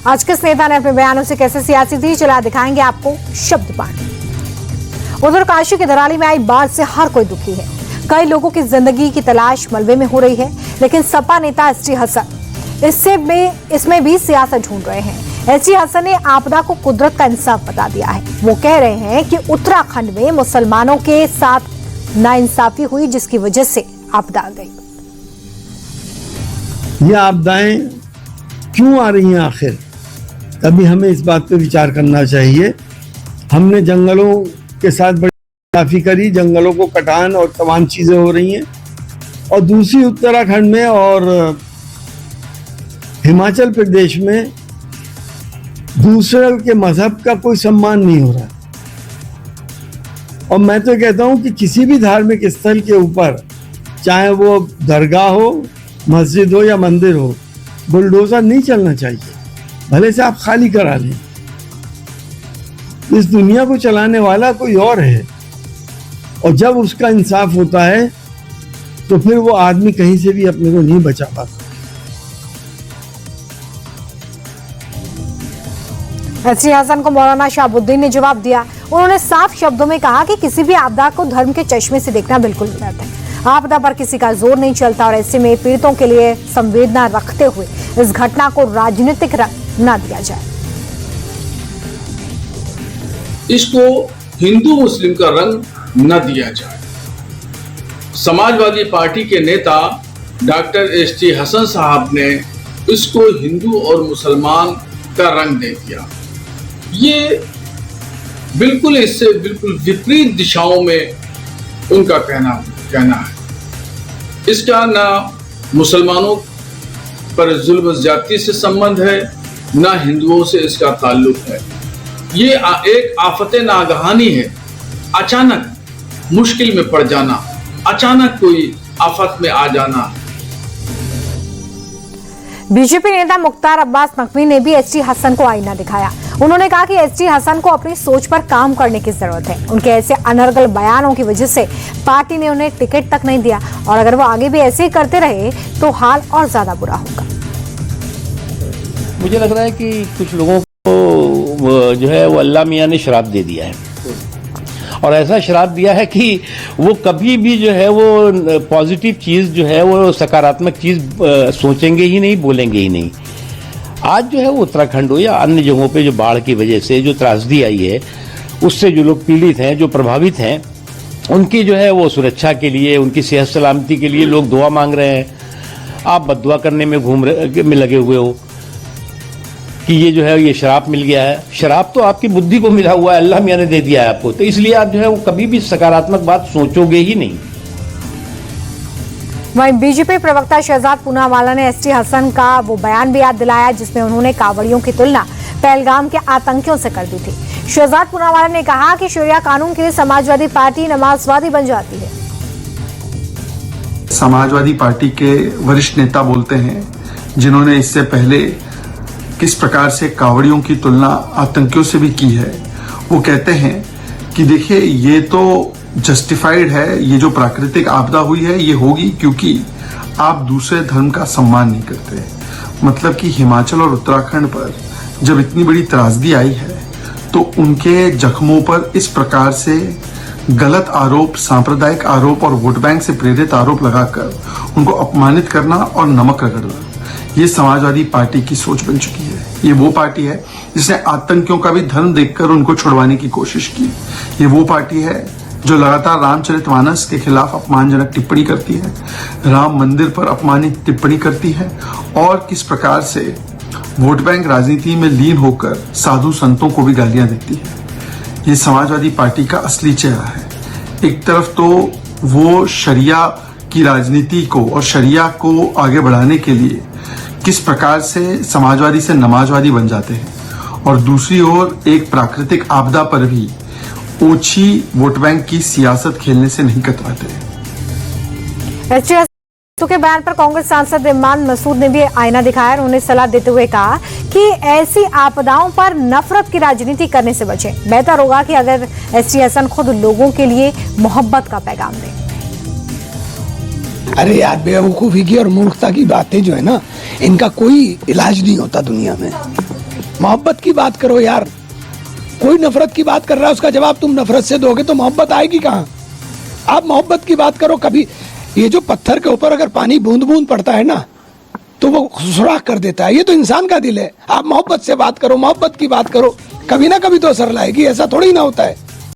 आज किस नेता ने अपने बयानों से कैसे सियासी थी, चला दिखाएंगे आपको शब्द पाठ। उधर काशी की धराली में आई बाढ़ से हर कोई दुखी है। कई लोगों की जिंदगी की तलाश मलबे में हो रही है, लेकिन सपा नेता एसटी हसन इसमें भी सियासत ढूंढ रहे हैं। एसटी हसन ने आपदा को कुदरत का इंसाफ बता दिया है। वो कह रहे हैं कि उत्तराखंड में मुसलमानों के साथ नाइंसाफी हुई, जिसकी वजह से आपदा आ गई। ये आपदाएं क्यों आ रही हैं आखिर? कभी हमें इस बात पे विचार करना चाहिए। हमने जंगलों के साथ बड़ी नाइंसाफी करी, जंगलों को कटान और तमाम चीजें हो रही हैं, और दूसरी उत्तराखंड में और हिमाचल प्रदेश में दूसरे के मजहब का कोई सम्मान नहीं हो रहा। और मैं तो कहता हूं कि किसी भी धार्मिक स्थल के ऊपर, चाहे वो दरगाह हो, मस्जिद हो या मंदिर हो, बुलडोजर नहीं चलना चाहिए, भले से आप खाली करा लें। इस दुनिया को चलाने वाला कोई और है, और जब उसका इंसाफ होता है तो फिर वो आदमी कहीं से भी अपने को नहीं बचा पाता। एसटी हसन को मौलाना शहाबुद्दीन ने जवाब दिया। उन्होंने साफ शब्दों में कहा कि किसी भी आपदा को धर्म के चश्मे से देखना बिल्कुल गलत है। आपदा पर किसी का जोर नहीं चलता, और ऐसे में पीड़ितों के लिए संवेदना रखते हुए इस घटना को राजनीतिक रंग न दिया जाए। इसको हिंदू मुस्लिम का रंग न दिया जाए। समाजवादी पार्टी के नेता डॉक्टर एसटी हसन साहब ने इसको हिंदू और मुसलमान का रंग दे दिया। ये बिल्कुल इससे बिल्कुल विपरीत दिशाओं में उनका कहना है। इसका ना मुसलमानों पर जुल्म ज्यादती से संबंध है, ना हिंदुओं से इसका ताल्लुक है। ये एक आफत नागहानी है। अचानक मुश्किल में पड़ जाना, अचानक कोई आफत में आ जाना। बीजेपी नेता मुख्तार अब्बास नकवी ने भी एसटी हसन को आईना दिखाया। उन्होंने कहा कि एसटी हसन को अपनी सोच पर काम करने की जरूरत है। उनके ऐसे अनर्गल बयानों की वजह से पार्टी ने उन्हें टिकट तक नहीं दिया, और अगर वो आगे भी ऐसे ही करते रहे तो हाल और ज्यादा बुरा होगा। मुझे लग रहा है कि कुछ लोगों को जो है वो अल्लाह मियां ने श्राप दे दिया है, और ऐसा श्राप दिया है कि वो कभी भी जो है वो पॉजिटिव चीज जो है वो सकारात्मक चीज सोचेंगे ही नहीं, बोलेंगे ही नहीं। आज जो है वो उत्तराखंड हो या अन्य जगहों पे जो बाढ़ की वजह से जो त्रासदी आई है, उससे जो लोग पीड़ित हैं, जो प्रभावित हैं, उनकी जो है वो सुरक्षा के लिए, उनकी सेहत सलामती के लिए लोग दुआ मांग रहे हैं। आप बद्दुआ करने में लगे हुए हो कि ये जो है ये शराब मिल गया है। शराब तो आपकी बुद्धि को मिला हुआ है, अल्लाह मियां ने दे दिया है आपको, तो इसलिए आप जो है वो कभी भी सकारात्मक बात सोचोगे ही नहीं। वहीं बीजेपी प्रवक्ता शहजाद पूनावाला ने एसटी हसन का वो बयान भी याद दिलाया जिसमें उन्होंने कांवड़ियों की तुलना पहलगाम के आतंकियों से कर दी थी। शहजाद पूनावाला ने कहा कि शरिया कानून के लिए समाजवादी पार्टी नमाजवादी बन जाती है। समाजवादी पार्टी के वरिष्ठ नेता बोलते हैं, जिन्होंने इससे पहले किस प्रकार से कांवड़ियों की तुलना आतंकियों से भी की है। वो कहते हैं कि देखिए, ये तो जस्टिफाइड है, ये जो प्राकृतिक आपदा हुई है ये होगी क्योंकि आप दूसरे धर्म का सम्मान नहीं करते। मतलब कि हिमाचल और उत्तराखंड पर जब इतनी बड़ी त्रासदी आई है तो उनके जख्मों पर इस प्रकार से गलत आरोप, सांप्रदायिक आरोप और वोट बैंक से प्रेरित आरोप लगाकर उनको अपमानित करना और नमक रगड़ना, ये समाजवादी पार्टी की सोच बन चुकी है। ये वो पार्टी है जिसने आतंकियों का भी धर्म देखकर उनको छुड़वाने की कोशिश की। ये वो पार्टी है जो लगातार रामचरितमानस के खिलाफ अपमानजनक टिप्पणी करती है, राम मंदिर पर अपमानित टिप्पणी करती है, और किस प्रकार से वोट बैंक राजनीति में लीन होकर साधु संतों को भी गालियां देती है। ये समाजवादी पार्टी का असली चेहरा है। एक तरफ तो वो शरिया की राजनीति को और शरिया को आगे बढ़ाने के लिए किस प्रकार से समाजवादी से नमाजवादी बन जाते हैं, और दूसरी ओर एक प्राकृतिक आपदा पर भी ओछी वोट बैंक की सियासत खेलने से नहीं कतराते। के बयान पर कांग्रेस सांसद इमरान मसूद ने भी आईना दिखाया। उन्होंने सलाह देते हुए कहा कि ऐसी आपदाओं पर नफरत की राजनीति करने से बचें। बेहतर होगा कि अगर एसटी हसन खुद लोगों के लिए मोहब्बत का पैगाम दें। अरे यार, बेवकूफी की और मूर्खता की बातें जो है ना, इनका कोई इलाज नहीं होता दुनिया में। मोहब्बत की बात करो यार। कोई नफरत की बात कर रहा है, उसका जवाब तुम नफरत से दोगे तो मोहब्बत आएगी कहाँ? आप मोहब्बत की बात करो। कभी ये जो पत्थर के ऊपर अगर पानी बूंद बूंद पड़ता है ना तो वो सुराख कर देता है, ये तो इंसान का दिल है। आप मोहब्बत से बात करो, मोहब्बत की बात करो, कभी ना कभी तो असर लाएगी, ऐसा थोड़ी ना होता है।